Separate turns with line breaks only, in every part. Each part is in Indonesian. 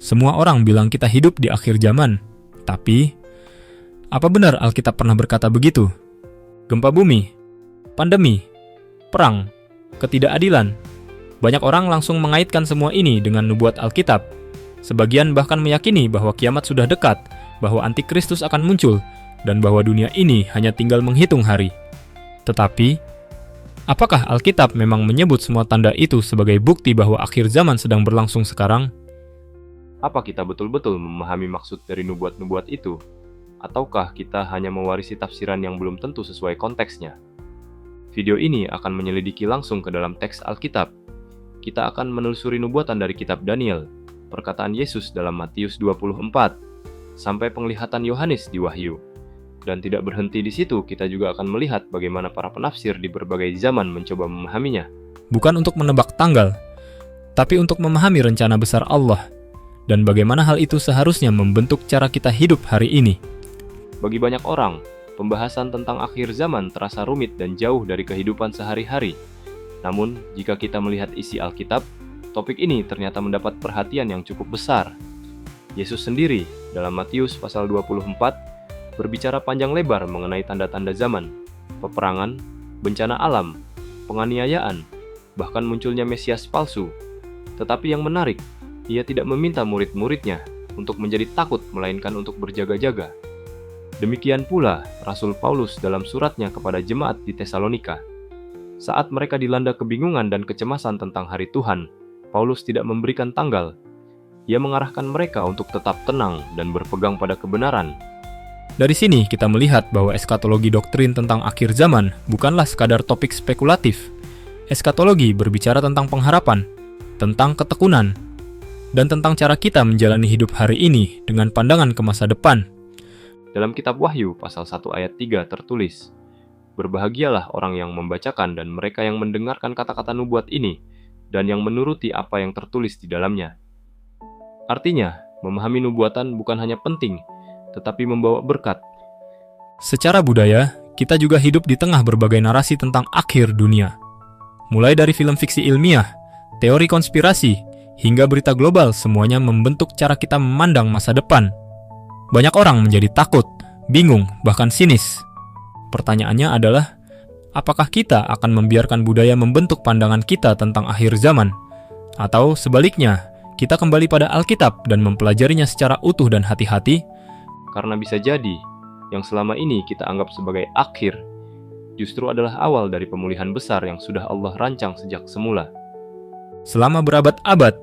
Semua orang bilang kita hidup di akhir zaman. Tapi, apa benar Alkitab pernah berkata begitu? Gempa bumi, pandemi, perang, ketidakadilan. Banyak orang langsung mengaitkan semua ini dengan nubuat Alkitab. Sebagian bahkan meyakini bahwa kiamat sudah dekat, bahwa antikristus akan muncul, dan bahwa dunia ini hanya tinggal menghitung hari. Tetapi, apakah Alkitab memang menyebut semua tanda itu sebagai bukti bahwa akhir zaman sedang berlangsung sekarang?
Apa kita betul-betul memahami maksud dari nubuat-nubuat itu? Ataukah kita hanya mewarisi tafsiran yang belum tentu sesuai konteksnya? Video ini akan menyelidiki langsung ke dalam teks Alkitab. Kita akan menelusuri nubuatan dari kitab Daniel, perkataan Yesus dalam Matius 24, sampai penglihatan Yohanes di Wahyu. Dan tidak berhenti di situ, kita juga akan melihat bagaimana para penafsir di berbagai zaman mencoba memahaminya.
Bukan untuk menebak tanggal, tapi untuk memahami rencana besar Allah, dan bagaimana hal itu seharusnya membentuk cara kita hidup hari ini.
Bagi banyak orang, pembahasan tentang akhir zaman terasa rumit dan jauh dari kehidupan sehari-hari. Namun, jika kita melihat isi Alkitab, topik ini ternyata mendapat perhatian yang cukup besar. Yesus sendiri, dalam Matius pasal 24, berbicara panjang lebar mengenai tanda-tanda zaman, peperangan, bencana alam, penganiayaan, bahkan munculnya Mesias palsu. Tetapi yang menarik, ia tidak meminta murid-muridnya untuk menjadi takut, melainkan untuk berjaga-jaga. Demikian pula Rasul Paulus dalam suratnya kepada jemaat di Tesalonika. Saat mereka dilanda kebingungan dan kecemasan tentang hari Tuhan, Paulus tidak memberikan tanggal. Ia mengarahkan mereka untuk tetap tenang dan berpegang pada kebenaran.
Dari sini kita melihat bahwa eskatologi doktrin tentang akhir zaman bukanlah sekadar topik spekulatif. Eskatologi berbicara tentang pengharapan, tentang ketekunan, dan tentang cara kita menjalani hidup hari ini dengan pandangan ke masa depan.
Dalam kitab Wahyu pasal 1 ayat 3 tertulis, "Berbahagialah orang yang membacakan dan mereka yang mendengarkan kata-kata nubuat ini, dan yang menuruti apa yang tertulis di dalamnya." Artinya, memahami nubuatan bukan hanya penting, tetapi membawa berkat.
Secara budaya, kita juga hidup di tengah berbagai narasi tentang akhir dunia. Mulai dari film fiksi ilmiah, teori konspirasi, hingga berita global, semuanya membentuk cara kita memandang masa depan. Banyak orang menjadi takut, bingung, bahkan sinis. Pertanyaannya adalah, apakah kita akan membiarkan budaya membentuk pandangan kita tentang akhir zaman? Atau sebaliknya, kita kembali pada Alkitab dan mempelajarinya secara utuh dan hati-hati?
Karena bisa jadi, yang selama ini kita anggap sebagai akhir, justru adalah awal dari pemulihan besar yang sudah Allah rancang sejak semula.
Selama berabad-abad,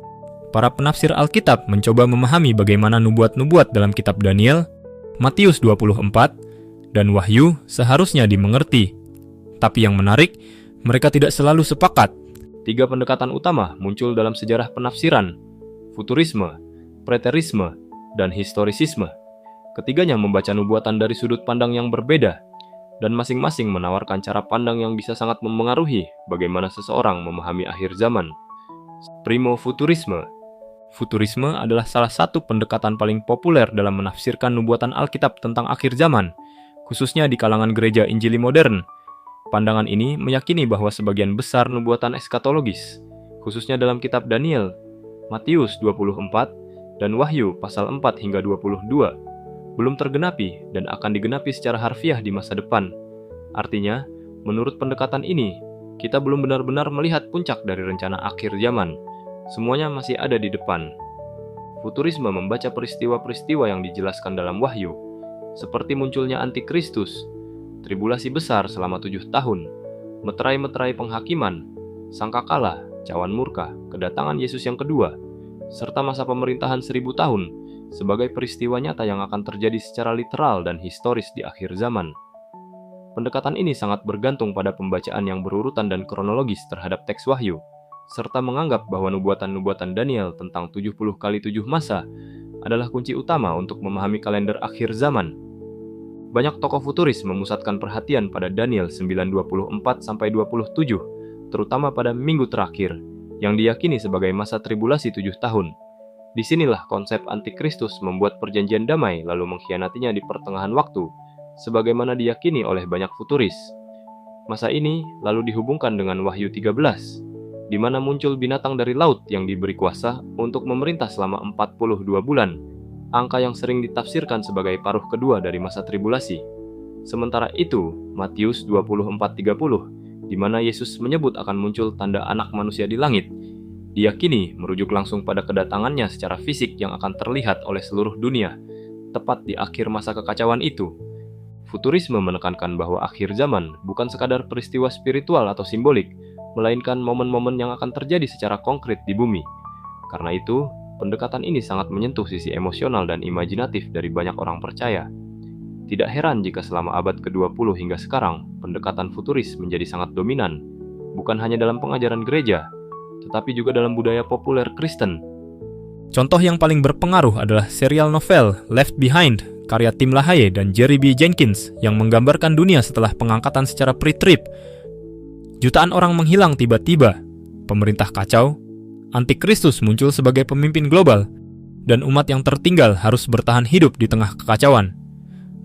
para penafsir Alkitab mencoba memahami bagaimana nubuat-nubuat dalam kitab Daniel, Matius 24, dan Wahyu seharusnya dimengerti. Tapi yang menarik, mereka tidak selalu sepakat.
3 pendekatan utama muncul dalam sejarah penafsiran: futurisme, preterisme, dan historisisme. Ketiganya membaca nubuatan dari sudut pandang yang berbeda, dan masing-masing menawarkan cara pandang yang bisa sangat memengaruhi bagaimana seseorang memahami akhir zaman. Primo futurisme. Futurisme adalah salah satu pendekatan paling populer dalam menafsirkan nubuatan Alkitab tentang akhir zaman, khususnya di kalangan gereja Injili modern. Pandangan ini meyakini bahwa sebagian besar nubuatan eskatologis, khususnya dalam kitab Daniel, Matius 24, dan Wahyu pasal 4 hingga 22, belum tergenapi dan akan digenapi secara harfiah di masa depan. Artinya, menurut pendekatan ini, kita belum benar-benar melihat puncak dari rencana akhir zaman. Semuanya masih ada di depan. Futurisme membaca peristiwa-peristiwa yang dijelaskan dalam Wahyu, seperti munculnya antikristus, tribulasi besar selama 7 tahun, meterai-meterai penghakiman, sangkakala, cawan murka, kedatangan Yesus yang kedua, serta masa pemerintahan 1000 tahun sebagai peristiwa nyata yang akan terjadi secara literal dan historis di akhir zaman. Pendekatan ini sangat bergantung pada pembacaan yang berurutan dan kronologis terhadap teks Wahyu, serta menganggap bahwa nubuatan-nubuatan Daniel tentang 70 kali 7 masa adalah kunci utama untuk memahami kalender akhir zaman. Banyak tokoh futuris memusatkan perhatian pada Daniel 9:24-27, terutama pada minggu terakhir, yang diyakini sebagai masa tribulasi 7 tahun. Disinilah konsep antikristus membuat perjanjian damai lalu mengkhianatinya di pertengahan waktu, sebagaimana diyakini oleh banyak futuris. Masa ini lalu dihubungkan dengan Wahyu 13, di mana muncul binatang dari laut yang diberi kuasa untuk memerintah selama 42 bulan, angka yang sering ditafsirkan sebagai paruh kedua dari masa tribulasi. Sementara itu, Matius 24:30, di mana Yesus menyebut akan muncul tanda anak manusia di langit, diyakini merujuk langsung pada kedatangannya secara fisik yang akan terlihat oleh seluruh dunia, tepat di akhir masa kekacauan itu. Futurisme menekankan bahwa akhir zaman bukan sekadar peristiwa spiritual atau simbolik, melainkan momen-momen yang akan terjadi secara konkret di bumi. Karena itu, pendekatan ini sangat menyentuh sisi emosional dan imajinatif dari banyak orang percaya. Tidak heran jika selama abad ke-20 hingga sekarang, pendekatan futuris menjadi sangat dominan, bukan hanya dalam pengajaran gereja, tetapi juga dalam budaya populer Kristen.
Contoh yang paling berpengaruh adalah serial novel Left Behind, karya Tim LaHaye dan Jerry B. Jenkins yang menggambarkan dunia setelah pengangkatan secara pre-trib. Jutaan orang menghilang tiba-tiba, pemerintah kacau, antikristus muncul sebagai pemimpin global, dan umat yang tertinggal harus bertahan hidup di tengah kekacauan.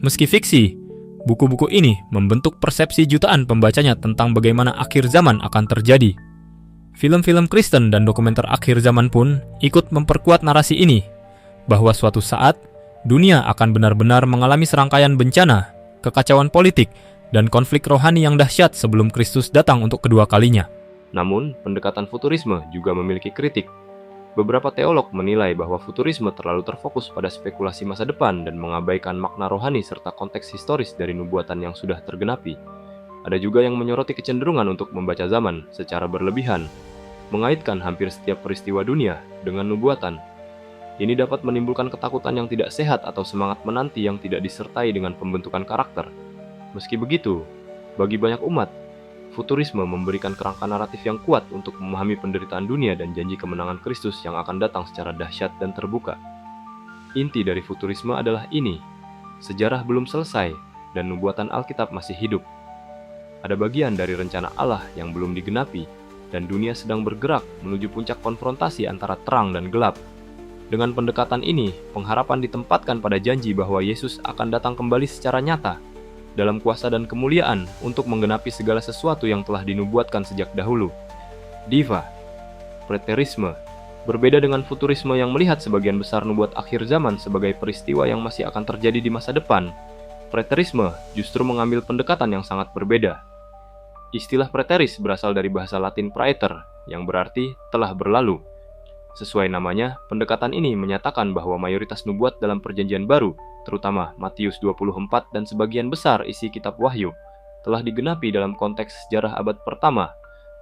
Meski fiksi, buku-buku ini membentuk persepsi jutaan pembacanya tentang bagaimana akhir zaman akan terjadi. Film-film Kristen dan dokumenter akhir zaman pun ikut memperkuat narasi ini, bahwa suatu saat dunia akan benar-benar mengalami serangkaian bencana, kekacauan politik, dan konflik rohani yang dahsyat sebelum Kristus datang untuk kedua kalinya.
Namun, pendekatan futurisme juga memiliki kritik. Beberapa teolog menilai bahwa futurisme terlalu terfokus pada spekulasi masa depan dan mengabaikan makna rohani serta konteks historis dari nubuatan yang sudah tergenapi. Ada juga yang menyoroti kecenderungan untuk membaca zaman secara berlebihan, mengaitkan hampir setiap peristiwa dunia dengan nubuatan. Ini dapat menimbulkan ketakutan yang tidak sehat atau semangat menanti yang tidak disertai dengan pembentukan karakter. Meski begitu, bagi banyak umat, futurisme memberikan kerangka naratif yang kuat untuk memahami penderitaan dunia dan janji kemenangan Kristus yang akan datang secara dahsyat dan terbuka. Inti dari futurisme adalah ini: sejarah belum selesai dan nubuatan Alkitab masih hidup. Ada bagian dari rencana Allah yang belum digenapi, dan dunia sedang bergerak menuju puncak konfrontasi antara terang dan gelap. Dengan pendekatan ini, pengharapan ditempatkan pada janji bahwa Yesus akan datang kembali secara nyata, dalam kuasa dan kemuliaan untuk menggenapi segala sesuatu yang telah dinubuatkan sejak dahulu. Diva, preterisme, berbeda dengan futurisme yang melihat sebagian besar nubuat akhir zaman sebagai peristiwa yang masih akan terjadi di masa depan. Preterisme justru mengambil pendekatan yang sangat berbeda. Istilah preteris berasal dari bahasa Latin praeter, yang berarti telah berlalu. Sesuai namanya, pendekatan ini menyatakan bahwa mayoritas nubuat dalam Perjanjian Baru, terutama Matius 24 dan sebagian besar isi kitab Wahyu, telah digenapi dalam konteks sejarah abad pertama,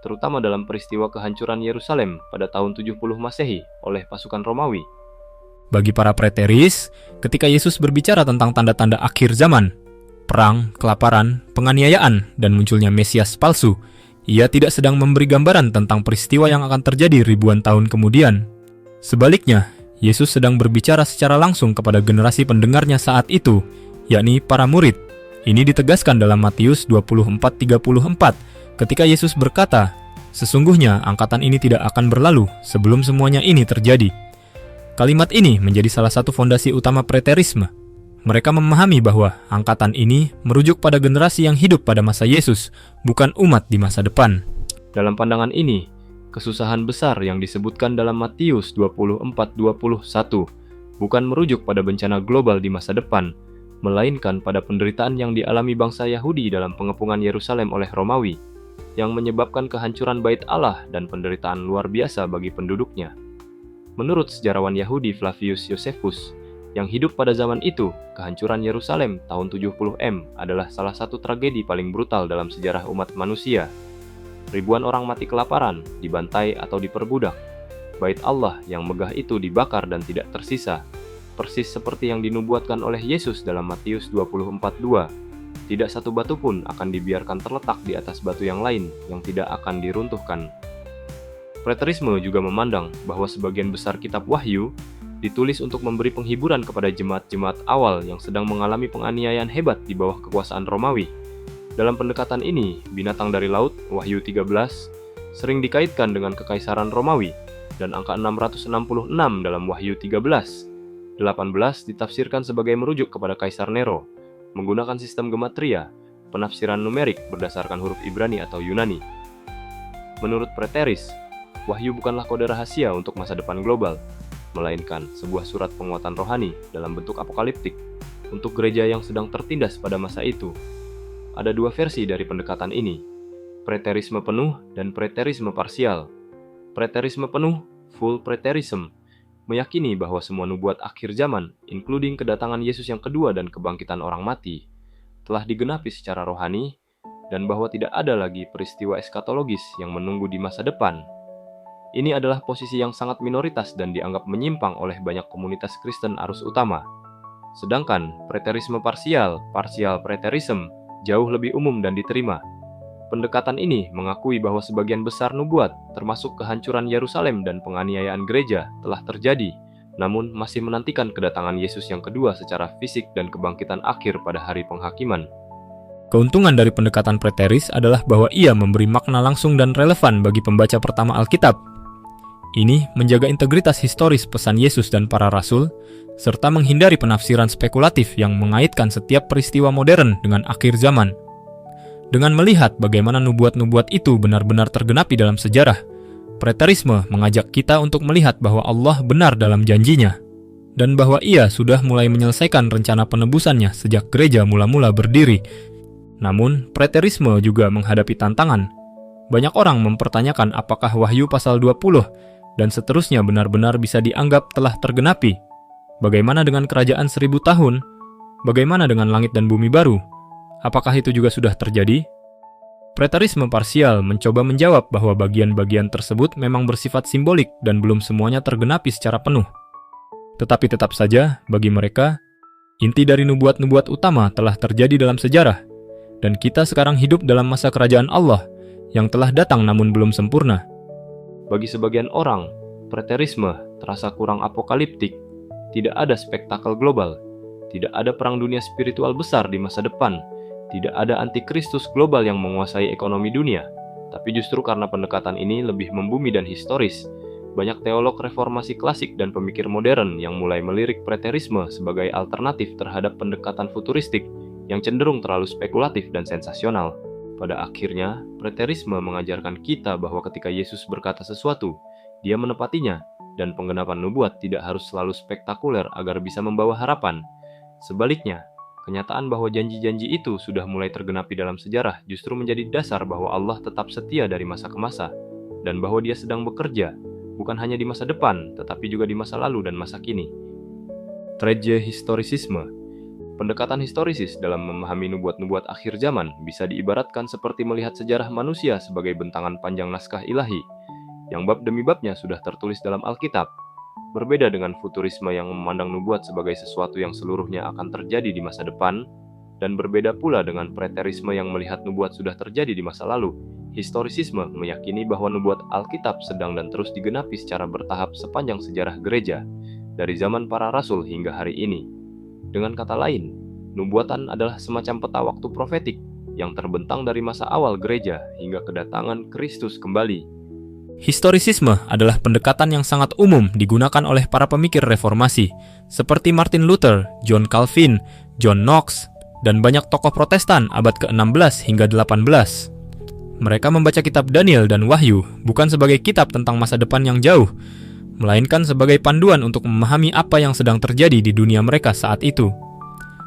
terutama dalam peristiwa kehancuran Yerusalem pada tahun 70 Masehi oleh pasukan Romawi.
Bagi para preteris, ketika Yesus berbicara tentang tanda-tanda akhir zaman, perang, kelaparan, penganiayaan, dan munculnya Mesias palsu, ia tidak sedang memberi gambaran tentang peristiwa yang akan terjadi ribuan tahun kemudian. Sebaliknya, Yesus sedang berbicara secara langsung kepada generasi pendengarnya saat itu, yakni para murid. Ini ditegaskan dalam Matius 24:34, ketika Yesus berkata, "Sesungguhnya angkatan ini tidak akan berlalu sebelum semuanya ini terjadi." Kalimat ini menjadi salah satu fondasi utama preterisme. Mereka memahami bahwa angkatan ini merujuk pada generasi yang hidup pada masa Yesus, bukan umat di masa depan.
Dalam pandangan ini, kesusahan besar yang disebutkan dalam Matius 24:21 bukan merujuk pada bencana global di masa depan, melainkan pada penderitaan yang dialami bangsa Yahudi dalam pengepungan Yerusalem oleh Romawi, yang menyebabkan kehancuran Bait Allah dan penderitaan luar biasa bagi penduduknya. Menurut sejarawan Yahudi Flavius Josephus, yang hidup pada zaman itu, kehancuran Yerusalem tahun 70 M adalah salah satu tragedi paling brutal dalam sejarah umat manusia. Ribuan orang mati kelaparan, dibantai atau diperbudak. Bait Allah yang megah itu dibakar dan tidak tersisa, persis seperti yang dinubuatkan oleh Yesus dalam Matius 24:2. Tidak satu batu pun akan dibiarkan terletak di atas batu yang lain yang tidak akan diruntuhkan. Preterisme juga memandang bahwa sebagian besar kitab Wahyu ditulis untuk memberi penghiburan kepada jemaat-jemaat awal yang sedang mengalami penganiayaan hebat di bawah kekuasaan Romawi. Dalam pendekatan ini, binatang dari laut, Wahyu 13, sering dikaitkan dengan kekaisaran Romawi, dan angka 666 dalam Wahyu 13. 18 ditafsirkan sebagai merujuk kepada Kaisar Nero, menggunakan sistem gematria, penafsiran numerik berdasarkan huruf Ibrani atau Yunani. Menurut preteris, Wahyu bukanlah kode rahasia untuk masa depan global, melainkan sebuah surat penguatan rohani dalam bentuk apokaliptik untuk gereja yang sedang tertindas pada masa itu. Ada dua versi dari pendekatan ini, preterisme penuh dan preterisme parsial. Preterisme penuh, full preterism, meyakini bahwa semua nubuat akhir zaman, including kedatangan Yesus yang kedua dan kebangkitan orang mati, telah digenapi secara rohani, dan bahwa tidak ada lagi peristiwa eskatologis yang menunggu di masa depan. Ini adalah posisi yang sangat minoritas dan dianggap menyimpang oleh banyak komunitas Kristen arus utama. Sedangkan preterisme parsial, partial preterism, jauh lebih umum dan diterima. Pendekatan ini mengakui bahwa sebagian besar nubuat, termasuk kehancuran Yerusalem dan penganiayaan gereja, telah terjadi, namun masih menantikan kedatangan Yesus yang kedua secara fisik dan kebangkitan akhir pada hari penghakiman.
Keuntungan dari pendekatan preteris adalah bahwa ia memberi makna langsung dan relevan bagi pembaca pertama Alkitab. Ini menjaga integritas historis pesan Yesus dan para rasul, serta menghindari penafsiran spekulatif yang mengaitkan setiap peristiwa modern dengan akhir zaman. Dengan melihat bagaimana nubuat-nubuat itu benar-benar tergenapi dalam sejarah, preterisme mengajak kita untuk melihat bahwa Allah benar dalam janjinya, dan bahwa ia sudah mulai menyelesaikan rencana penebusannya sejak gereja mula-mula berdiri. Namun, preterisme juga menghadapi tantangan. Banyak orang mempertanyakan apakah Wahyu pasal 20 dan seterusnya benar-benar bisa dianggap telah tergenapi. Bagaimana dengan kerajaan 1000 tahun? Bagaimana dengan langit dan bumi baru? Apakah itu juga sudah terjadi? Preterisme parsial mencoba menjawab bahwa bagian-bagian tersebut memang bersifat simbolik dan belum semuanya tergenapi secara penuh. Tetapi tetap saja, bagi mereka, inti dari nubuat-nubuat utama telah terjadi dalam sejarah, dan kita sekarang hidup dalam masa kerajaan Allah yang telah datang namun belum sempurna.
Bagi sebagian orang, preterisme terasa kurang apokaliptik. Tidak ada spektakel global, tidak ada perang dunia spiritual besar di masa depan, tidak ada antikristus global yang menguasai ekonomi dunia. Tapi justru karena pendekatan ini lebih membumi dan historis, banyak teolog reformasi klasik dan pemikir modern yang mulai melirik preterisme sebagai alternatif terhadap pendekatan futuristik yang cenderung terlalu spekulatif dan sensasional. Pada akhirnya, preterisme mengajarkan kita bahwa ketika Yesus berkata sesuatu, dia menepatinya, dan penggenapan nubuat tidak harus selalu spektakuler agar bisa membawa harapan. Sebaliknya, kenyataan bahwa janji-janji itu sudah mulai tergenapi dalam sejarah justru menjadi dasar bahwa Allah tetap setia dari masa ke masa, dan bahwa dia sedang bekerja, bukan hanya di masa depan, tetapi juga di masa lalu dan masa kini. Traje-historisisme. Pendekatan historisis dalam memahami nubuat-nubuat akhir zaman bisa diibaratkan seperti melihat sejarah manusia sebagai bentangan panjang naskah ilahi, yang bab demi babnya sudah tertulis dalam Alkitab. Berbeda dengan futurisme yang memandang nubuat sebagai sesuatu yang seluruhnya akan terjadi di masa depan, dan berbeda pula dengan preterisme yang melihat nubuat sudah terjadi di masa lalu. Historisisme meyakini bahwa nubuat Alkitab sedang dan terus digenapi secara bertahap sepanjang sejarah gereja, dari zaman para rasul hingga hari ini. Dengan kata lain, nubuatan adalah semacam peta waktu profetik yang terbentang dari masa awal gereja hingga kedatangan Kristus kembali.
Historisisme adalah pendekatan yang sangat umum digunakan oleh para pemikir reformasi, seperti Martin Luther, John Calvin, John Knox, dan banyak tokoh Protestan abad ke-16 hingga 18. Mereka membaca kitab Daniel dan Wahyu bukan sebagai kitab tentang masa depan yang jauh, melainkan sebagai panduan untuk memahami apa yang sedang terjadi di dunia mereka saat itu.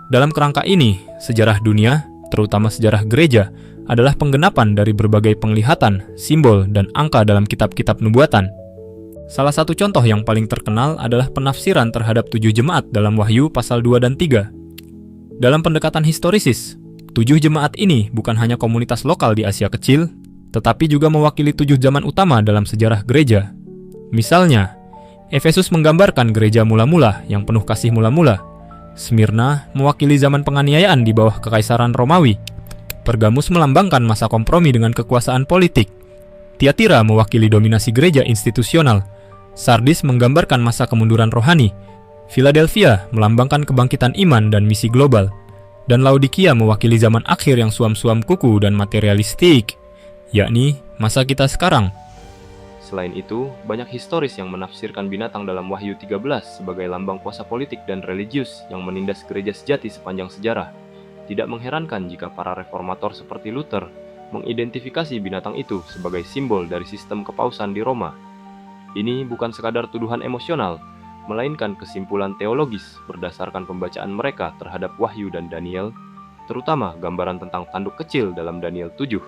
Dalam kerangka ini, sejarah dunia, terutama sejarah gereja, adalah penggenapan dari berbagai penglihatan, simbol, dan angka dalam kitab-kitab nubuatan. Salah satu contoh yang paling terkenal adalah penafsiran terhadap 7 jemaat dalam Wahyu pasal 2 dan 3. Dalam pendekatan historisis, 7 jemaat ini bukan hanya komunitas lokal di Asia Kecil, tetapi juga mewakili 7 zaman utama dalam sejarah gereja. Misalnya, Efesus menggambarkan gereja mula-mula yang penuh kasih mula-mula. Smyrna mewakili zaman penganiayaan di bawah kekaisaran Romawi. Pergamus melambangkan masa kompromi dengan kekuasaan politik. Tiatira mewakili dominasi gereja institusional. Sardis menggambarkan masa kemunduran rohani. Philadelphia melambangkan kebangkitan iman dan misi global. Dan Laodikia mewakili zaman akhir yang suam-suam kuku dan materialistik, yakni masa kita sekarang.
Selain itu, banyak historis yang menafsirkan binatang dalam Wahyu 13 sebagai lambang kuasa politik dan religius yang menindas gereja sejati sepanjang sejarah. Tidak mengherankan jika para reformator seperti Luther, mengidentifikasi binatang itu sebagai simbol dari sistem kepausan di Roma. Ini bukan sekadar tuduhan emosional, melainkan kesimpulan teologis berdasarkan pembacaan mereka terhadap Wahyu dan Daniel, terutama gambaran tentang tanduk kecil dalam Daniel 7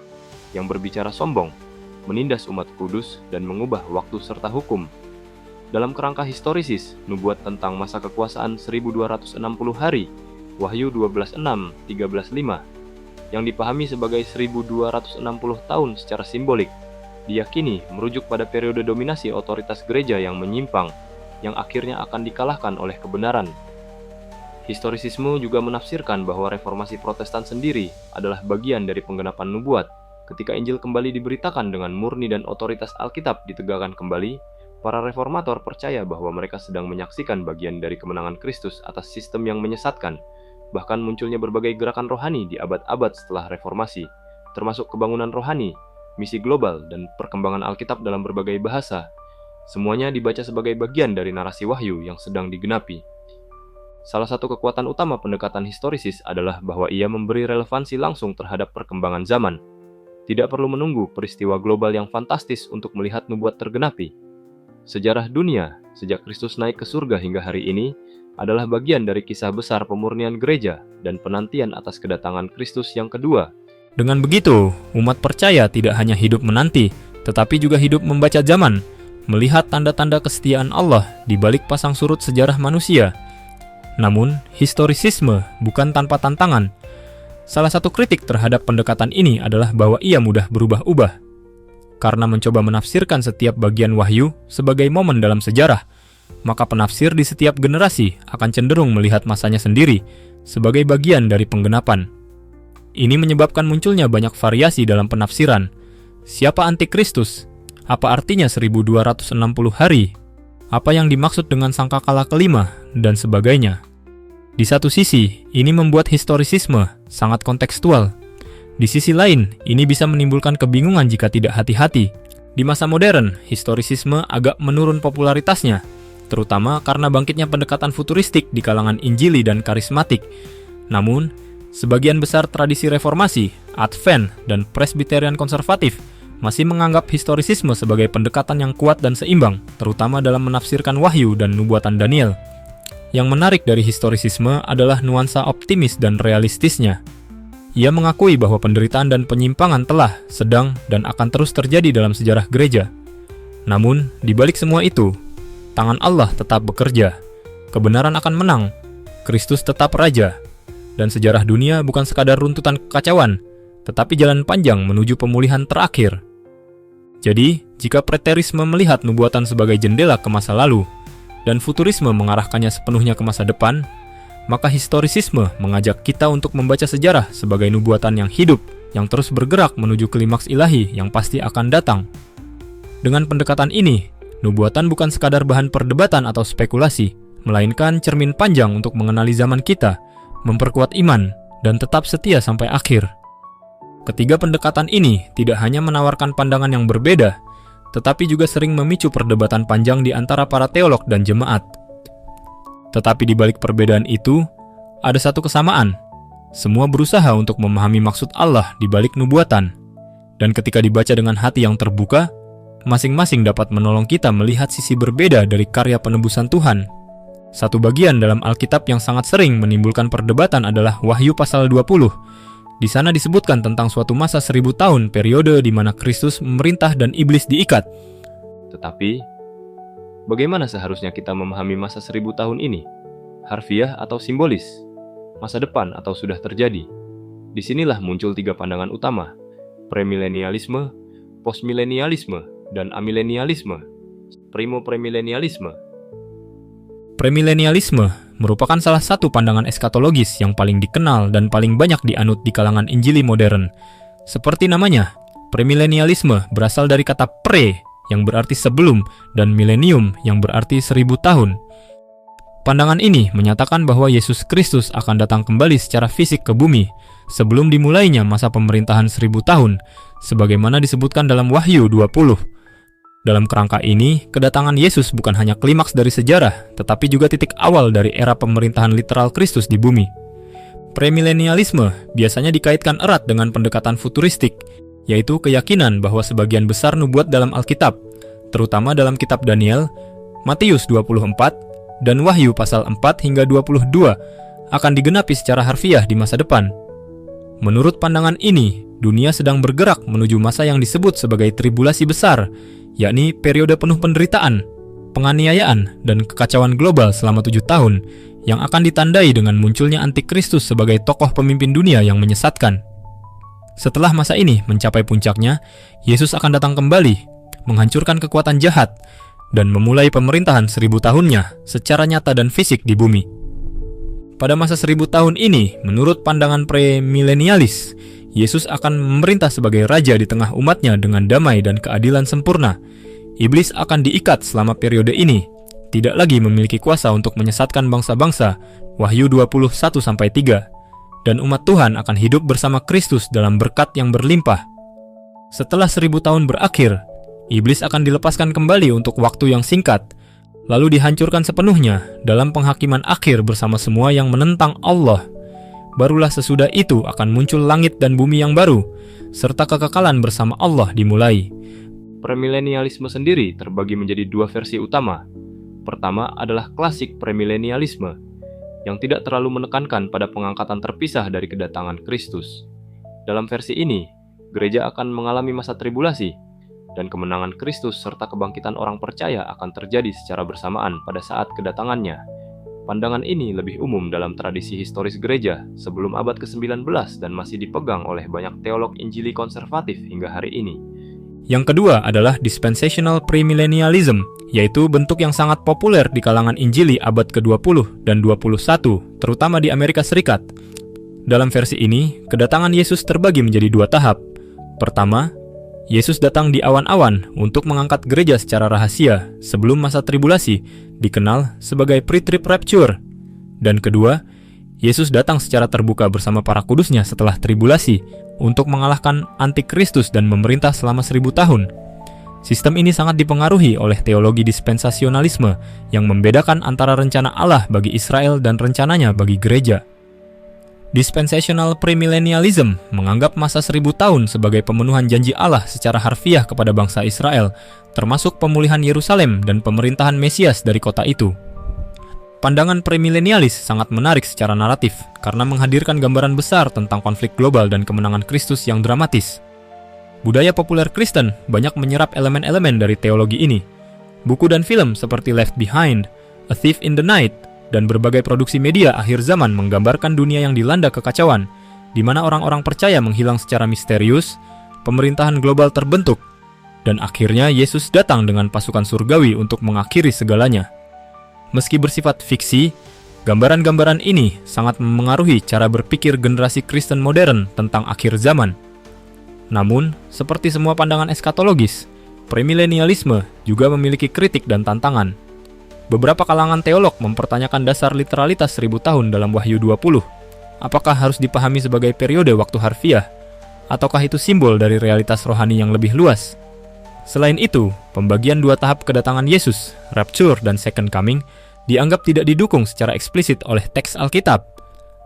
yang berbicara sombong, menindas umat kudus, dan mengubah waktu serta hukum. Dalam kerangka historisis, nubuat tentang masa kekuasaan 1260 hari, Wahyu 12:6-13:5, yang dipahami sebagai 1260 tahun secara simbolik, diyakini merujuk pada periode dominasi otoritas gereja yang menyimpang, yang akhirnya akan dikalahkan oleh kebenaran. Historisisme juga menafsirkan bahwa reformasi Protestan sendiri adalah bagian dari penggenapan nubuat. Ketika Injil kembali diberitakan dengan murni dan otoritas Alkitab ditegakkan kembali, para reformator percaya bahwa mereka sedang menyaksikan bagian dari kemenangan Kristus atas sistem yang menyesatkan. Bahkan munculnya berbagai gerakan rohani di abad-abad setelah reformasi, termasuk kebangunan rohani, misi global, dan perkembangan Alkitab dalam berbagai bahasa. Semuanya dibaca sebagai bagian dari narasi Wahyu yang sedang digenapi. Salah satu kekuatan utama pendekatan historisis adalah bahwa ia memberi relevansi langsung terhadap perkembangan zaman. Tidak perlu menunggu peristiwa global yang fantastis untuk melihat nubuat tergenapi. Sejarah dunia, sejak Kristus naik ke surga hingga hari ini, adalah bagian dari kisah besar pemurnian gereja dan penantian atas kedatangan Kristus yang kedua.
Dengan begitu, umat percaya tidak hanya hidup menanti, tetapi juga hidup membaca zaman, melihat tanda-tanda kesetiaan Allah di balik pasang surut sejarah manusia. Namun, historisisme bukan tanpa tantangan. Salah satu kritik terhadap pendekatan ini adalah bahwa ia mudah berubah-ubah. Karena mencoba menafsirkan setiap bagian wahyu sebagai momen dalam sejarah, maka penafsir di setiap generasi akan cenderung melihat masanya sendiri sebagai bagian dari penggenapan. Ini menyebabkan munculnya banyak variasi dalam penafsiran. Siapa antikristus? Apa artinya 1260 hari? Apa yang dimaksud dengan sangkakala kelima? Dan sebagainya. Di satu sisi, ini membuat historisisme sangat kontekstual. Di sisi lain, ini bisa menimbulkan kebingungan jika tidak hati-hati. Di masa modern, historisisme agak menurun popularitasnya, terutama karena bangkitnya pendekatan futuristik di kalangan Injili dan karismatik. Namun, sebagian besar tradisi reformasi, Advent, dan Presbyterian konservatif masih menganggap historisisme sebagai pendekatan yang kuat dan seimbang, terutama dalam menafsirkan wahyu dan nubuatan Daniel. Yang menarik dari historisisme adalah nuansa optimis dan realistisnya. Ia mengakui bahwa penderitaan dan penyimpangan telah, sedang, dan akan terus terjadi dalam sejarah gereja. Namun, di balik semua itu, tangan Allah tetap bekerja. Kebenaran akan menang. Kristus tetap raja. Dan sejarah dunia bukan sekadar runtutan kekacauan, tetapi jalan panjang menuju pemulihan terakhir. Jadi, jika preterisme melihat nubuatan sebagai jendela ke masa lalu, dan futurisme mengarahkannya sepenuhnya ke masa depan, maka historisisme mengajak kita untuk membaca sejarah sebagai nubuatan yang hidup, yang terus bergerak menuju klimaks ilahi yang pasti akan datang. Dengan pendekatan ini, nubuatan bukan sekadar bahan perdebatan atau spekulasi, melainkan cermin panjang untuk mengenali zaman kita, memperkuat iman, dan tetap setia sampai akhir. Ketiga pendekatan ini tidak hanya menawarkan pandangan yang berbeda, tetapi juga sering memicu perdebatan panjang di antara para teolog dan jemaat. Tetapi di balik perbedaan itu, ada satu kesamaan. Semua berusaha untuk memahami maksud Allah di balik nubuatan. Dan ketika dibaca dengan hati yang terbuka, masing-masing dapat menolong kita melihat sisi berbeda dari karya penebusan Tuhan. Satu bagian dalam Alkitab yang sangat sering menimbulkan perdebatan adalah Wahyu pasal 20. Di sana disebutkan tentang suatu masa 1000 tahun periode di mana Kristus memerintah dan iblis diikat.
Tetapi, bagaimana seharusnya kita memahami masa 1000 tahun ini? Harfiah atau simbolis? Masa depan atau sudah terjadi? Disinilah muncul 3 pandangan utama: premilenialisme, postmilenialisme, dan amilenialisme. Premilenialisme.
Premilenialisme merupakan salah satu pandangan eskatologis yang paling dikenal dan paling banyak dianut di kalangan Injili modern. Seperti namanya, premilenialisme berasal dari kata pre, yang berarti sebelum, dan milenium, yang berarti 1000 tahun. Pandangan ini menyatakan bahwa Yesus Kristus akan datang kembali secara fisik ke bumi, sebelum dimulainya masa pemerintahan 1000 tahun, sebagaimana disebutkan dalam Wahyu 20. Dalam kerangka ini, kedatangan Yesus bukan hanya klimaks dari sejarah, tetapi juga titik awal dari era pemerintahan literal Kristus di bumi. Premilenialisme biasanya dikaitkan erat dengan pendekatan futuristik, yaitu keyakinan bahwa sebagian besar nubuat dalam Alkitab, terutama dalam kitab Daniel, Matius 24, dan Wahyu pasal 4 hingga 22 akan digenapi secara harfiah di masa depan. Menurut pandangan ini, dunia sedang bergerak menuju masa yang disebut sebagai tribulasi besar, yakni periode penuh penderitaan, penganiayaan, dan kekacauan global selama 7 tahun, yang akan ditandai dengan munculnya Antikristus sebagai tokoh pemimpin dunia yang menyesatkan. Setelah masa ini mencapai puncaknya, Yesus akan datang kembali, menghancurkan kekuatan jahat, dan memulai pemerintahan 1000 tahunnya secara nyata dan fisik di bumi. Pada masa 1000 tahun ini, menurut pandangan premilenialis, Yesus akan memerintah sebagai raja di tengah umatnya dengan damai dan keadilan sempurna. Iblis akan diikat selama periode ini, tidak lagi memiliki kuasa untuk menyesatkan bangsa-bangsa, Wahyu 21-3, dan umat Tuhan akan hidup bersama Kristus dalam berkat yang berlimpah. Setelah 1000 tahun berakhir, Iblis akan dilepaskan kembali untuk waktu yang singkat, lalu dihancurkan sepenuhnya dalam penghakiman akhir bersama semua yang menentang Allah. Barulah sesudah itu akan muncul langit dan bumi yang baru, serta kekekalan bersama Allah dimulai.
Premilenialisme sendiri terbagi menjadi 2 versi utama. Pertama adalah klasik premilenialisme, yang tidak terlalu menekankan pada pengangkatan terpisah dari kedatangan Kristus. Dalam versi ini, gereja akan mengalami masa tribulasi, dan kemenangan Kristus serta kebangkitan orang percaya akan terjadi secara bersamaan pada saat kedatangannya. Pandangan ini lebih umum dalam tradisi historis gereja sebelum abad ke-19 dan masih dipegang oleh banyak teolog Injili konservatif hingga hari ini.
Yang kedua adalah dispensational premillennialism, yaitu bentuk yang sangat populer di kalangan Injili abad ke-20 dan 21, terutama di Amerika Serikat. Dalam versi ini, kedatangan Yesus terbagi menjadi 2 tahap. Pertama, Yesus datang di awan-awan untuk mengangkat gereja secara rahasia sebelum masa tribulasi, dikenal sebagai pre-trib rapture. Dan kedua, Yesus datang secara terbuka bersama para kudusnya setelah tribulasi untuk mengalahkan Antikristus dan memerintah selama 1000 tahun. Sistem ini sangat dipengaruhi oleh teologi dispensasionalisme yang membedakan antara rencana Allah bagi Israel dan rencananya bagi gereja. Dispensational premillennialism menganggap masa 1000 tahun sebagai pemenuhan janji Allah secara harfiah kepada bangsa Israel, termasuk pemulihan Yerusalem dan pemerintahan Mesias dari kota itu. Pandangan premilenialis sangat menarik secara naratif karena menghadirkan gambaran besar tentang konflik global dan kemenangan Kristus yang dramatis. Budaya populer Kristen banyak menyerap elemen-elemen dari teologi ini. Buku dan film seperti Left Behind, A Thief in the Night, dan berbagai produksi media akhir zaman menggambarkan dunia yang dilanda kekacauan, di mana orang-orang percaya menghilang secara misterius, pemerintahan global terbentuk, dan akhirnya Yesus datang dengan pasukan surgawi untuk mengakhiri segalanya. Meski bersifat fiksi, gambaran-gambaran ini sangat memengaruhi cara berpikir generasi Kristen modern tentang akhir zaman. Namun, seperti semua pandangan eskatologis, premilenialisme juga memiliki kritik dan tantangan. Beberapa kalangan teolog mempertanyakan dasar literalitas 1000 tahun dalam Wahyu 20. Apakah harus dipahami sebagai periode waktu harfiah? Ataukah itu simbol dari realitas rohani yang lebih luas? Selain itu, pembagian 2 tahap kedatangan Yesus, rapture dan second coming, dianggap tidak didukung secara eksplisit oleh teks Alkitab,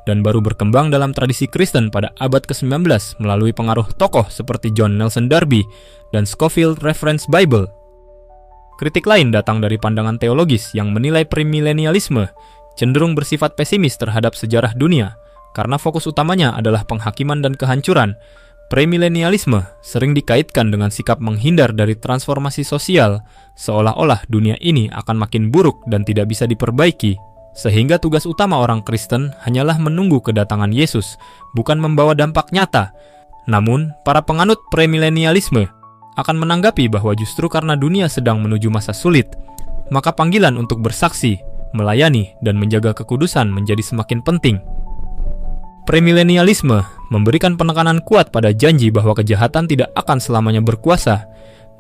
dan baru berkembang dalam tradisi Kristen pada abad ke-19 melalui pengaruh tokoh seperti John Nelson Darby dan Scofield Reference Bible. Kritik lain datang dari pandangan teologis yang menilai premilenialisme cenderung bersifat pesimis terhadap sejarah dunia karena fokus utamanya adalah penghakiman dan kehancuran. Premilenialisme sering dikaitkan dengan sikap menghindar dari transformasi sosial, seolah-olah dunia ini akan makin buruk dan tidak bisa diperbaiki, sehingga tugas utama orang Kristen hanyalah menunggu kedatangan Yesus, bukan membawa dampak nyata. Namun, para penganut premilenialisme akan menanggapi bahwa justru karena dunia sedang menuju masa sulit, maka panggilan untuk bersaksi, melayani, dan menjaga kekudusan menjadi semakin penting. Premilenialisme memberikan penekanan kuat pada janji bahwa kejahatan tidak akan selamanya berkuasa,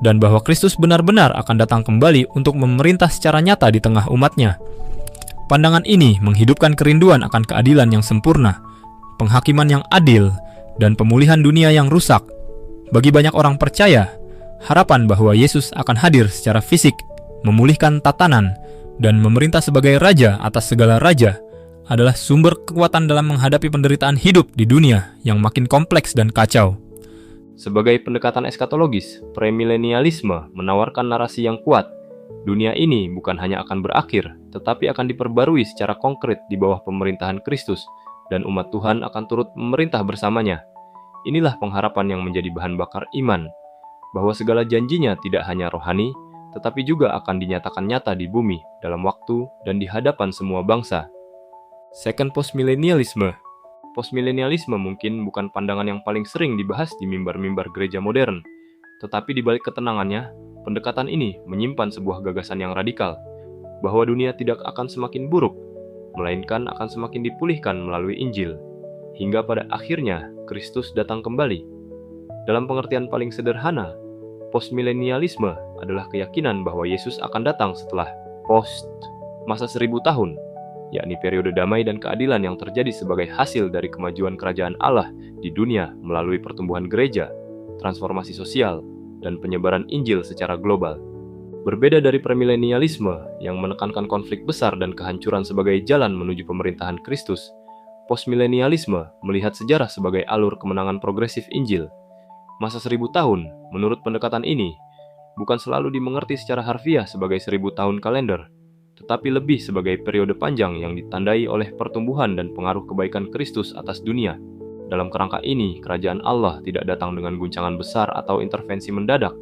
dan bahwa Kristus benar-benar akan datang kembali untuk memerintah secara nyata di tengah umatnya. Pandangan ini menghidupkan kerinduan akan keadilan yang sempurna, penghakiman yang adil, dan pemulihan dunia yang rusak. Bagi banyak orang percaya, harapan bahwa Yesus akan hadir secara fisik, memulihkan tatanan, dan memerintah sebagai raja atas segala raja adalah sumber kekuatan dalam menghadapi penderitaan hidup di dunia yang makin kompleks dan kacau.
Sebagai pendekatan eskatologis, premilenialisme menawarkan narasi yang kuat. Dunia ini bukan hanya akan berakhir, tetapi akan diperbarui secara konkret di bawah pemerintahan Kristus, dan umat Tuhan akan turut memerintah bersamanya. Inilah pengharapan yang menjadi bahan bakar iman, bahwa segala janjinya tidak hanya rohani, tetapi juga akan dinyatakan nyata di bumi, dalam waktu, dan di hadapan semua bangsa. Second postmillennialism. Postmillennialisme mungkin bukan pandangan yang paling sering dibahas di mimbar-mimbar gereja modern, tetapi di balik ketenangannya, pendekatan ini menyimpan sebuah gagasan yang radikal, bahwa dunia tidak akan semakin buruk, melainkan akan semakin dipulihkan melalui Injil, hingga pada akhirnya Kristus datang kembali. Dalam pengertian paling sederhana, postmillennialisme adalah keyakinan bahwa Yesus akan datang setelah masa 1000 tahun, yakni periode damai dan keadilan yang terjadi sebagai hasil dari kemajuan kerajaan Allah di dunia melalui pertumbuhan gereja, transformasi sosial, dan penyebaran Injil secara global. Berbeda dari premilenialisme yang menekankan konflik besar dan kehancuran sebagai jalan menuju pemerintahan Kristus, postmilenialisme melihat sejarah sebagai alur kemenangan progresif Injil. Masa 1000 tahun, menurut pendekatan ini, bukan selalu dimengerti secara harfiah sebagai 1000 tahun kalender, tetapi lebih sebagai periode panjang yang ditandai oleh pertumbuhan dan pengaruh kebaikan Kristus atas dunia. Dalam kerangka ini, kerajaan Allah tidak datang dengan guncangan besar atau intervensi mendadak,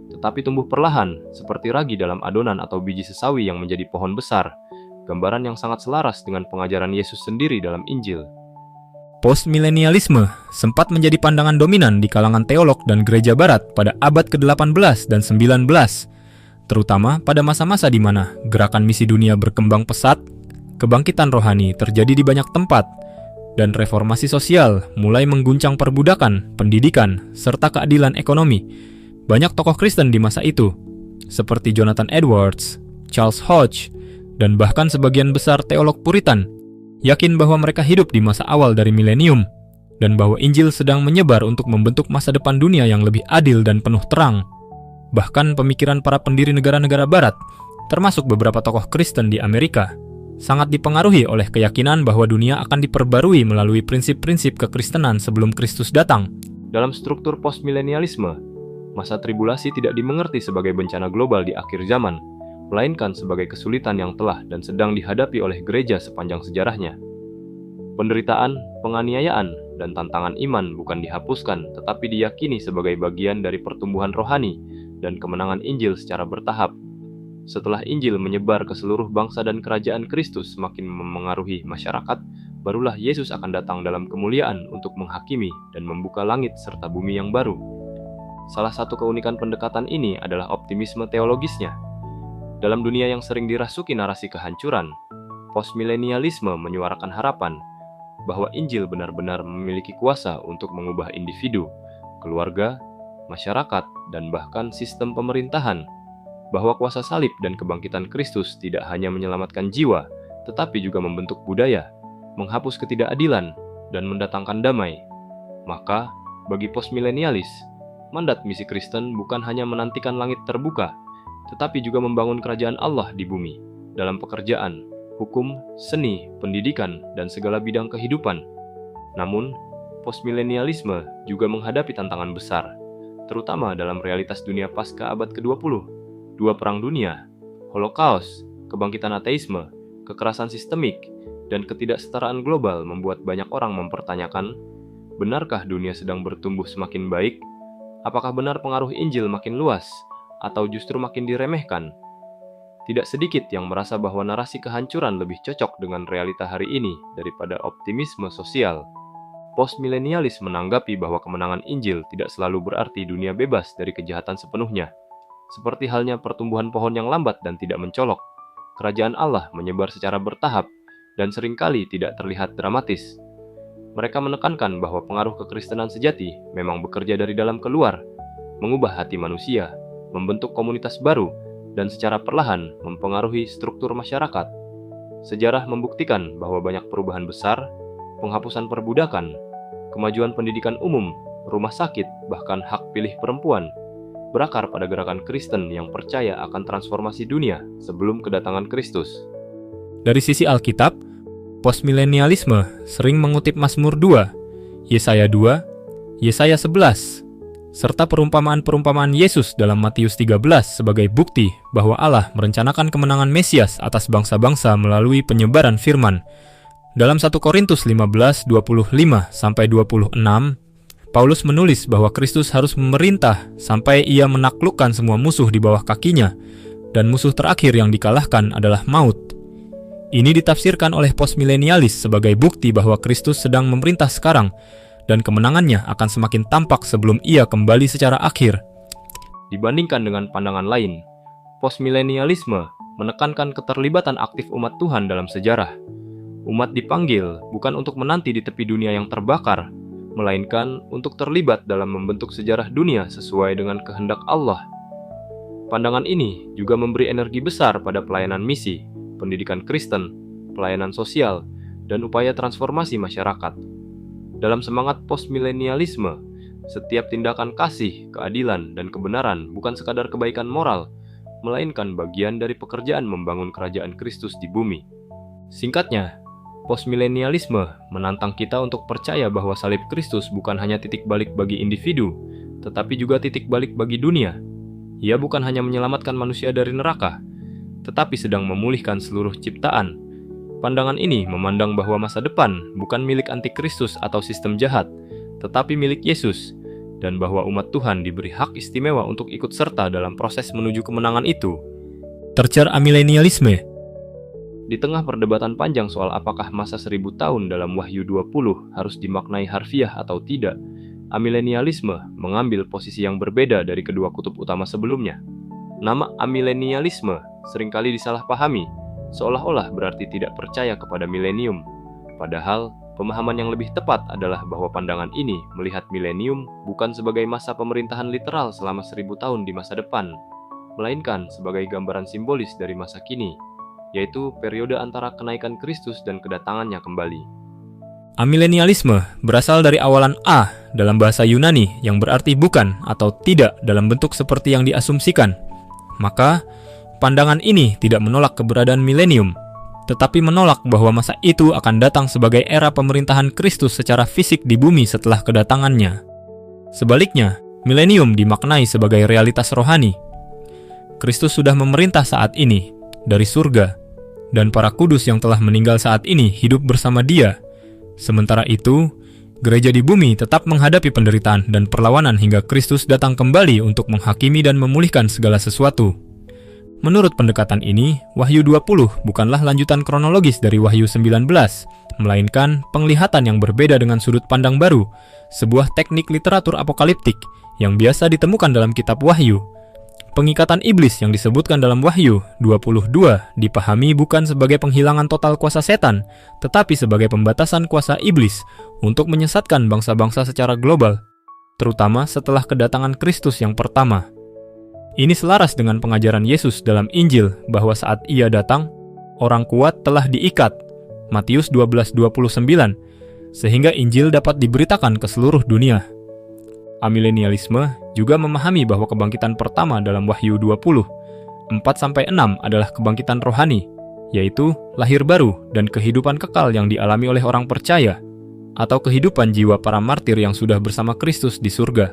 tetapi tumbuh perlahan, seperti ragi dalam adonan atau biji sesawi yang menjadi pohon besar, gambaran yang sangat selaras dengan pengajaran Yesus sendiri dalam Injil.
Postmilenialisme sempat menjadi pandangan dominan di kalangan teolog dan gereja barat pada abad ke-18 dan 19, terutama pada masa-masa di mana gerakan misi dunia berkembang pesat, kebangkitan rohani terjadi di banyak tempat, dan reformasi sosial mulai mengguncang perbudakan, pendidikan, serta keadilan ekonomi. Banyak tokoh Kristen di masa itu, seperti Jonathan Edwards, Charles Hodge, dan bahkan sebagian besar teolog Puritan, yakin bahwa mereka hidup di masa awal dari milenium, dan bahwa Injil sedang menyebar untuk membentuk masa depan dunia yang lebih adil dan penuh terang. Bahkan pemikiran para pendiri negara-negara barat, termasuk beberapa tokoh Kristen di Amerika, sangat dipengaruhi oleh keyakinan bahwa dunia akan diperbarui melalui prinsip-prinsip kekristenan sebelum Kristus datang.
Dalam struktur postmilenialisme, masa tribulasi tidak dimengerti sebagai bencana global di akhir zaman, melainkan sebagai kesulitan yang telah dan sedang dihadapi oleh gereja sepanjang sejarahnya. Penderitaan, penganiayaan, dan tantangan iman bukan dihapuskan, tetapi diyakini sebagai bagian dari pertumbuhan rohani dan kemenangan Injil secara bertahap. Setelah Injil menyebar ke seluruh bangsa dan kerajaan Kristus semakin memengaruhi masyarakat, barulah Yesus akan datang dalam kemuliaan untuk menghakimi dan membuka langit serta bumi yang baru. Salah satu keunikan pendekatan ini adalah optimisme teologisnya. Dalam dunia yang sering dirasuki narasi kehancuran, postmilenialisme menyuarakan harapan bahwa Injil benar-benar memiliki kuasa untuk mengubah individu, keluarga, masyarakat, dan bahkan sistem pemerintahan, bahwa kuasa salib dan kebangkitan Kristus tidak hanya menyelamatkan jiwa, tetapi juga membentuk budaya, menghapus ketidakadilan, dan mendatangkan damai. Maka, bagi postmilenialis, mandat misi Kristen bukan hanya menantikan langit terbuka, tetapi juga membangun kerajaan Allah di bumi, dalam pekerjaan, hukum, seni, pendidikan, dan segala bidang kehidupan. Namun, postmilenialisme juga menghadapi tantangan besar, terutama dalam realitas dunia pasca abad ke-20, dua perang dunia, Holocaust, kebangkitan ateisme, kekerasan sistemik, dan ketidaksetaraan global membuat banyak orang mempertanyakan, benarkah dunia sedang bertumbuh semakin baik? Apakah benar pengaruh Injil makin luas, atau justru makin diremehkan? Tidak sedikit yang merasa bahwa narasi kehancuran lebih cocok dengan realita hari ini daripada optimisme sosial. Postmilenialis menanggapi bahwa kemenangan Injil tidak selalu berarti dunia bebas dari kejahatan sepenuhnya. Seperti halnya pertumbuhan pohon yang lambat dan tidak mencolok, kerajaan Allah menyebar secara bertahap dan seringkali tidak terlihat dramatis. Mereka menekankan bahwa pengaruh kekristenan sejati memang bekerja dari dalam keluar, mengubah hati manusia, membentuk komunitas baru, dan secara perlahan mempengaruhi struktur masyarakat. Sejarah membuktikan bahwa banyak perubahan besar, penghapusan perbudakan, kemajuan pendidikan umum, rumah sakit, bahkan hak pilih perempuan, berakar pada gerakan Kristen yang percaya akan transformasi dunia sebelum kedatangan Kristus.
Dari sisi Alkitab, postmilenialisme sering mengutip Mazmur 2, Yesaya 2, Yesaya 11, serta perumpamaan-perumpamaan Yesus dalam Matius 13 sebagai bukti bahwa Allah merencanakan kemenangan Mesias atas bangsa-bangsa melalui penyebaran firman. Dalam 1 Korintus 15:25-26, Paulus menulis bahwa Kristus harus memerintah sampai ia menaklukkan semua musuh di bawah kakinya, dan musuh terakhir yang dikalahkan adalah maut. Ini ditafsirkan oleh postmilenialis sebagai bukti bahwa Kristus sedang memerintah sekarang, dan kemenangannya akan semakin tampak sebelum ia kembali secara akhir.
Dibandingkan dengan pandangan lain, postmilenialisme menekankan keterlibatan aktif umat Tuhan dalam sejarah. Umat dipanggil bukan untuk menanti di tepi dunia yang terbakar, melainkan untuk terlibat dalam membentuk sejarah dunia sesuai dengan kehendak Allah. Pandangan ini juga memberi energi besar pada pelayanan misi, pendidikan Kristen, pelayanan sosial, dan upaya transformasi masyarakat. Dalam semangat postmilenialisme, setiap tindakan kasih, keadilan, dan kebenaran bukan sekadar kebaikan moral, melainkan bagian dari pekerjaan membangun kerajaan Kristus di bumi. Singkatnya, postmilenialisme menantang kita untuk percaya bahwa salib Kristus bukan hanya titik balik bagi individu, tetapi juga titik balik bagi dunia. Ia bukan hanya menyelamatkan manusia dari neraka, tetapi sedang memulihkan seluruh ciptaan. Pandangan ini memandang bahwa masa depan bukan milik antikristus atau sistem jahat, tetapi milik Yesus, dan bahwa umat Tuhan diberi hak istimewa untuk ikut serta dalam proses menuju kemenangan itu.
Tercer amilenialisme.
Di tengah perdebatan panjang soal apakah masa 1000 tahun dalam Wahyu 20 harus dimaknai harfiah atau tidak, amilenialisme mengambil posisi yang berbeda dari kedua kutub utama sebelumnya. Nama amilenialisme seringkali disalahpahami, seolah-olah berarti tidak percaya kepada milenium. Padahal, pemahaman yang lebih tepat adalah bahwa pandangan ini melihat milenium bukan sebagai masa pemerintahan literal selama 1000 tahun di masa depan, melainkan sebagai gambaran simbolis dari masa kini, yaitu periode antara kenaikan Kristus dan kedatangannya kembali.
Amilenialisme berasal dari awalan A dalam bahasa Yunani yang berarti bukan atau tidak dalam bentuk seperti yang diasumsikan. Maka, pandangan ini tidak menolak keberadaan milenium, tetapi menolak bahwa masa itu akan datang sebagai era pemerintahan Kristus secara fisik di bumi setelah kedatangannya. Sebaliknya, milenium dimaknai sebagai realitas rohani. Kristus sudah memerintah saat ini dari surga, dan para kudus yang telah meninggal saat ini hidup bersama Dia. Sementara itu, gereja di bumi tetap menghadapi penderitaan dan perlawanan hingga Kristus datang kembali untuk menghakimi dan memulihkan segala sesuatu. Menurut pendekatan ini, Wahyu 20 bukanlah lanjutan kronologis dari Wahyu 19, melainkan penglihatan yang berbeda dengan sudut pandang baru, sebuah teknik literatur apokaliptik yang biasa ditemukan dalam kitab Wahyu. Pengikatan iblis yang disebutkan dalam Wahyu 22 dipahami bukan sebagai penghilangan total kuasa setan, tetapi sebagai pembatasan kuasa iblis untuk menyesatkan bangsa-bangsa secara global, terutama setelah kedatangan Kristus yang pertama. Ini selaras dengan pengajaran Yesus dalam Injil bahwa saat Ia datang, orang kuat telah diikat, Matius 12:29, sehingga Injil dapat diberitakan ke seluruh dunia. Amilenialisme juga memahami bahwa kebangkitan pertama dalam Wahyu 20, 4-6 adalah kebangkitan rohani, yaitu lahir baru dan kehidupan kekal yang dialami oleh orang percaya, atau kehidupan jiwa para martir yang sudah bersama Kristus di surga.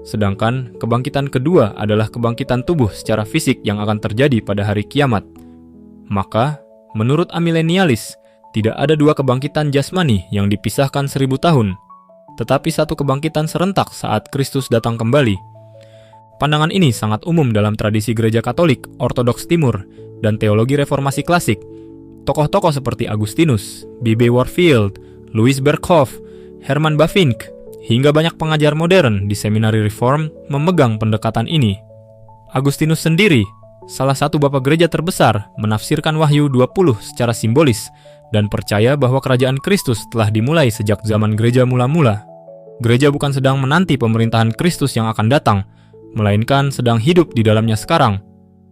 Sedangkan kebangkitan kedua adalah kebangkitan tubuh secara fisik yang akan terjadi pada hari kiamat. Maka, menurut amilenialis, tidak ada dua kebangkitan jasmani yang dipisahkan 1000 tahun, tetapi satu kebangkitan serentak saat Kristus datang kembali. Pandangan ini sangat umum dalam tradisi gereja Katolik, Ortodoks Timur, dan teologi reformasi klasik. Tokoh-tokoh seperti Agustinus, B.B. Warfield, Louis Berkhof, Herman Bavinck, hingga banyak pengajar modern di seminari reform memegang pendekatan ini. Agustinus sendiri, salah satu bapak gereja terbesar, menafsirkan Wahyu 20 secara simbolis dan percaya bahwa kerajaan Kristus telah dimulai sejak zaman gereja mula-mula. Gereja bukan sedang menanti pemerintahan Kristus yang akan datang, melainkan sedang hidup di dalamnya sekarang.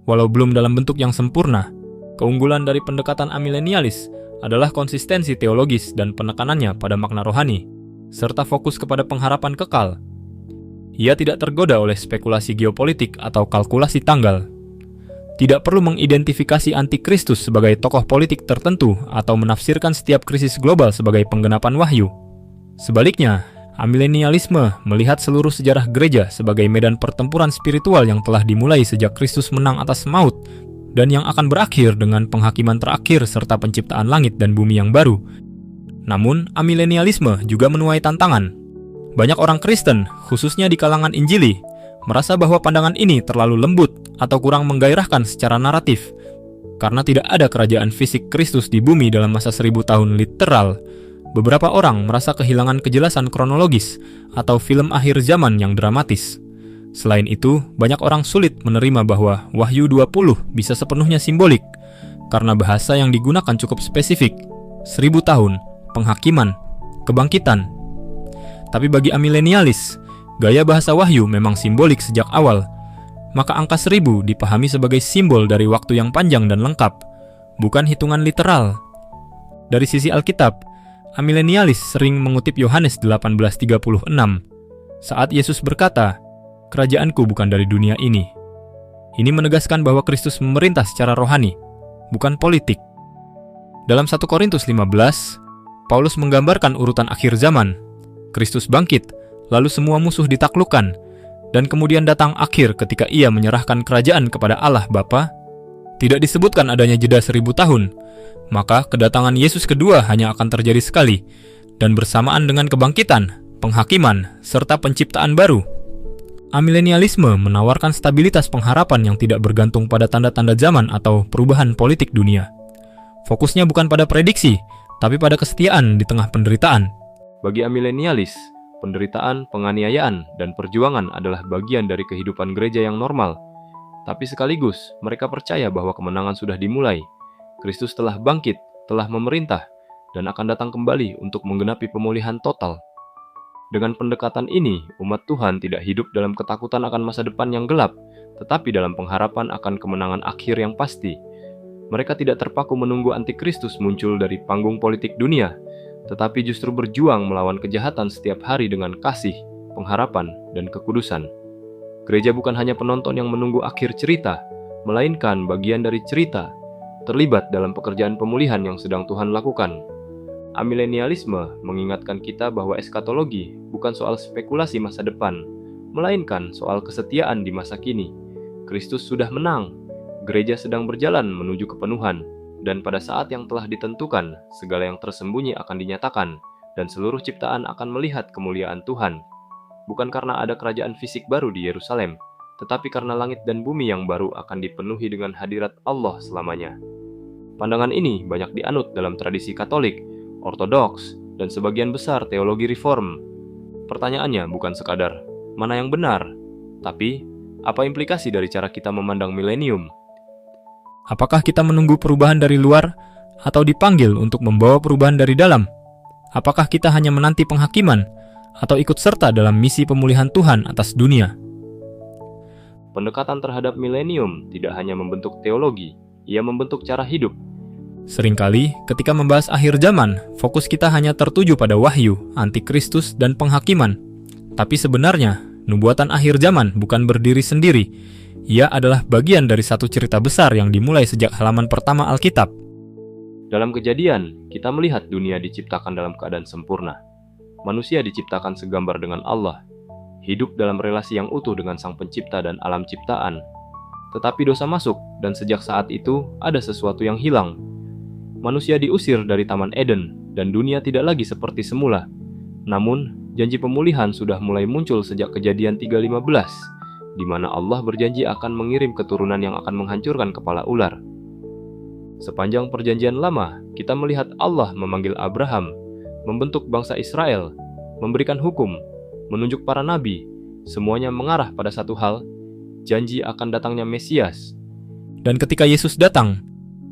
Walau belum dalam bentuk yang sempurna, keunggulan dari pendekatan amilenialis adalah konsistensi teologis dan penekanannya pada makna rohani, serta fokus kepada pengharapan kekal. Ia tidak tergoda oleh spekulasi geopolitik atau kalkulasi tanggal. Tidak perlu mengidentifikasi antikristus sebagai tokoh politik tertentu atau menafsirkan setiap krisis global sebagai penggenapan wahyu. Sebaliknya, Amilenialisme melihat seluruh sejarah gereja sebagai medan pertempuran spiritual yang telah dimulai sejak Kristus menang atas maut dan yang akan berakhir dengan penghakiman terakhir serta penciptaan langit dan bumi yang baru. Namun, amilenialisme juga menuai tantangan. Banyak orang Kristen, khususnya di kalangan Injili, merasa bahwa pandangan ini terlalu lembut atau kurang menggairahkan secara naratif, karena tidak ada kerajaan fisik Kristus di bumi dalam masa 1000 tahun literal. Beberapa orang merasa kehilangan kejelasan kronologis atau film akhir zaman yang dramatis. Selain itu, banyak orang sulit menerima bahwa Wahyu 20 bisa sepenuhnya simbolik, karena bahasa yang digunakan cukup spesifik, 1000 tahun, penghakiman, kebangkitan. Tapi bagi amilenialis, gaya bahasa Wahyu memang simbolik sejak awal, maka angka 1000 dipahami sebagai simbol dari waktu yang panjang dan lengkap, bukan hitungan literal. Dari sisi Alkitab, amilenialis sering mengutip Yohanes 18:36 saat Yesus berkata, "Kerajaanku bukan dari dunia ini." Ini menegaskan bahwa Kristus memerintah secara rohani, bukan politik. Dalam 1 Korintus 15, Paulus menggambarkan urutan akhir zaman. Kristus bangkit, lalu semua musuh ditaklukkan, dan kemudian datang akhir ketika ia menyerahkan kerajaan kepada Allah Bapa. Tidak disebutkan adanya jeda 1000 tahun, maka kedatangan Yesus kedua hanya akan terjadi sekali, dan bersamaan dengan kebangkitan, penghakiman, serta penciptaan baru. Amilenialisme menawarkan stabilitas pengharapan yang tidak bergantung pada tanda-tanda zaman atau perubahan politik dunia. Fokusnya bukan pada prediksi, tapi pada kesetiaan di tengah penderitaan.
Bagi amilenialis, penderitaan, penganiayaan, dan perjuangan adalah bagian dari kehidupan gereja yang normal. Tapi sekaligus, mereka percaya bahwa kemenangan sudah dimulai. Kristus telah bangkit, telah memerintah, dan akan datang kembali untuk menggenapi pemulihan total. Dengan pendekatan ini, umat Tuhan tidak hidup dalam ketakutan akan masa depan yang gelap, tetapi dalam pengharapan akan kemenangan akhir yang pasti. Mereka tidak terpaku menunggu antikristus muncul dari panggung politik dunia, tetapi justru berjuang melawan kejahatan setiap hari dengan kasih, pengharapan, dan kekudusan. Gereja bukan hanya penonton yang menunggu akhir cerita, melainkan bagian dari cerita, terlibat dalam pekerjaan pemulihan yang sedang Tuhan lakukan. Amilenialisme mengingatkan kita bahwa eskatologi bukan soal spekulasi masa depan, melainkan soal kesetiaan di masa kini. Kristus sudah menang, gereja sedang berjalan menuju kepenuhan, dan pada saat yang telah ditentukan, segala yang tersembunyi akan dinyatakan, dan seluruh ciptaan akan melihat kemuliaan Tuhan. Bukan karena ada kerajaan fisik baru di Yerusalem, tetapi karena langit dan bumi yang baru akan dipenuhi dengan hadirat Allah selamanya. Pandangan ini banyak dianut dalam tradisi Katolik, Ortodoks, dan sebagian besar teologi reform. Pertanyaannya bukan sekadar, mana yang benar? Tapi, apa implikasi dari cara kita memandang milenium?
Apakah kita menunggu perubahan dari luar, atau dipanggil untuk membawa perubahan dari dalam? Apakah kita hanya menanti penghakiman, atau ikut serta dalam misi pemulihan Tuhan atas dunia?
Pendekatan terhadap milenium tidak hanya membentuk teologi, ia membentuk cara hidup.
Seringkali, ketika membahas akhir zaman, fokus kita hanya tertuju pada wahyu, antikristus, dan penghakiman. Tapi sebenarnya, nubuatan akhir zaman bukan berdiri sendiri. Ia adalah bagian dari satu cerita besar yang dimulai sejak halaman pertama Alkitab.
Dalam Kejadian, kita melihat dunia diciptakan dalam keadaan sempurna. Manusia diciptakan segambar dengan Allah, hidup dalam relasi yang utuh dengan Sang Pencipta dan alam ciptaan. Tetapi dosa masuk, dan sejak saat itu ada sesuatu yang hilang. Manusia diusir dari Taman Eden, dan dunia tidak lagi seperti semula. Namun, janji pemulihan sudah mulai muncul sejak Kejadian 3:15, di mana Allah berjanji akan mengirim keturunan yang akan menghancurkan kepala ular. Sepanjang Perjanjian Lama, kita melihat Allah memanggil Abraham, membentuk bangsa Israel, memberikan hukum, menunjuk para nabi, semuanya mengarah pada satu hal, janji akan datangnya Mesias.
Dan ketika Yesus datang,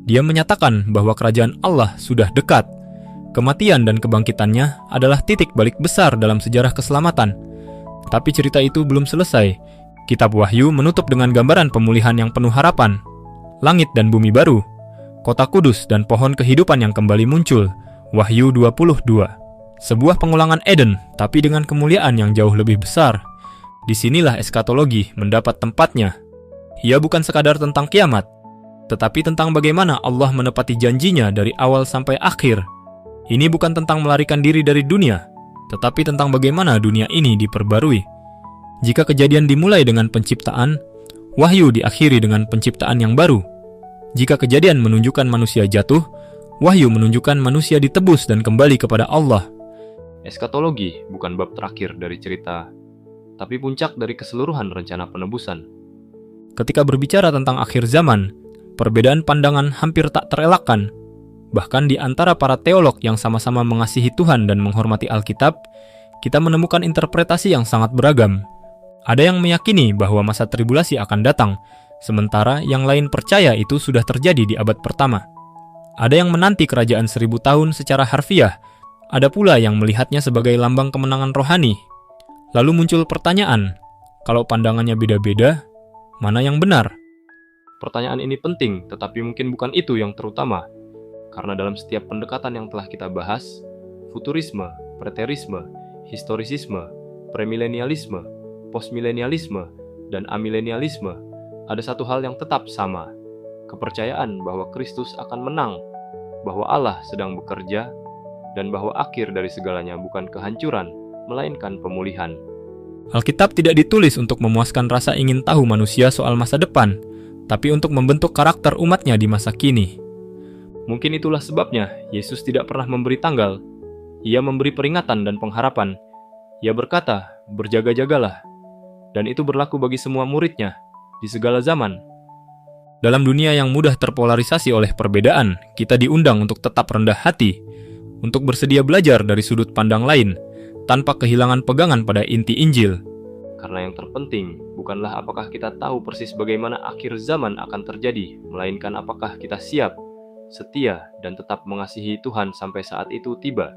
Dia menyatakan bahwa kerajaan Allah sudah dekat. Kematian dan kebangkitannya adalah titik balik besar dalam sejarah keselamatan. Tapi cerita itu belum selesai. Kitab Wahyu menutup dengan gambaran pemulihan yang penuh harapan. Langit dan bumi baru, kota kudus dan pohon kehidupan yang kembali muncul. Wahyu 22. Sebuah pengulangan Eden, tapi dengan kemuliaan yang jauh lebih besar. Disinilah eskatologi mendapat tempatnya. Ia bukan sekadar tentang kiamat, tetapi tentang bagaimana Allah menepati janjinya dari awal sampai akhir. Ini bukan tentang melarikan diri dari dunia, tetapi tentang bagaimana dunia ini diperbarui. Jika kejadian dimulai dengan penciptaan, wahyu diakhiri dengan penciptaan yang baru. Jika kejadian menunjukkan manusia jatuh, wahyu menunjukkan manusia ditebus dan kembali kepada Allah.
Eskatologi bukan bab terakhir dari cerita, tapi puncak dari keseluruhan rencana penebusan.
Ketika berbicara tentang akhir zaman, perbedaan pandangan hampir tak terelakkan. Bahkan di antara para teolog yang sama-sama mengasihi Tuhan dan menghormati Alkitab, kita menemukan interpretasi yang sangat beragam. Ada yang meyakini bahwa masa tribulasi akan datang, sementara yang lain percaya itu sudah terjadi di abad pertama. Ada yang menanti kerajaan 1000 tahun secara harfiah, ada pula yang melihatnya sebagai lambang kemenangan rohani. Lalu muncul pertanyaan, kalau pandangannya beda-beda, mana yang benar?
Pertanyaan ini penting, tetapi mungkin bukan itu yang terutama. Karena dalam setiap pendekatan yang telah kita bahas, futurisme, preterisme, historisisme, premilenialisme, postmilenialisme, dan amilenialisme, ada satu hal yang tetap sama. Kepercayaan bahwa Kristus akan menang, bahwa Allah sedang bekerja, dan bahwa akhir dari segalanya bukan kehancuran, melainkan pemulihan.
Alkitab tidak ditulis untuk memuaskan rasa ingin tahu manusia soal masa depan, tapi untuk membentuk karakter umatnya di masa kini.
Mungkin itulah sebabnya Yesus tidak pernah memberi tanggal. Ia memberi peringatan dan pengharapan. Ia berkata, berjaga-jagalah. Dan itu berlaku bagi semua muridnya, di segala zaman.
Dalam dunia yang mudah terpolarisasi oleh perbedaan, kita diundang untuk tetap rendah hati, untuk bersedia belajar dari sudut pandang lain, tanpa kehilangan pegangan pada inti Injil.
Karena yang terpenting bukanlah apakah kita tahu persis bagaimana akhir zaman akan terjadi, melainkan apakah kita siap, setia, dan tetap mengasihi Tuhan sampai saat itu tiba.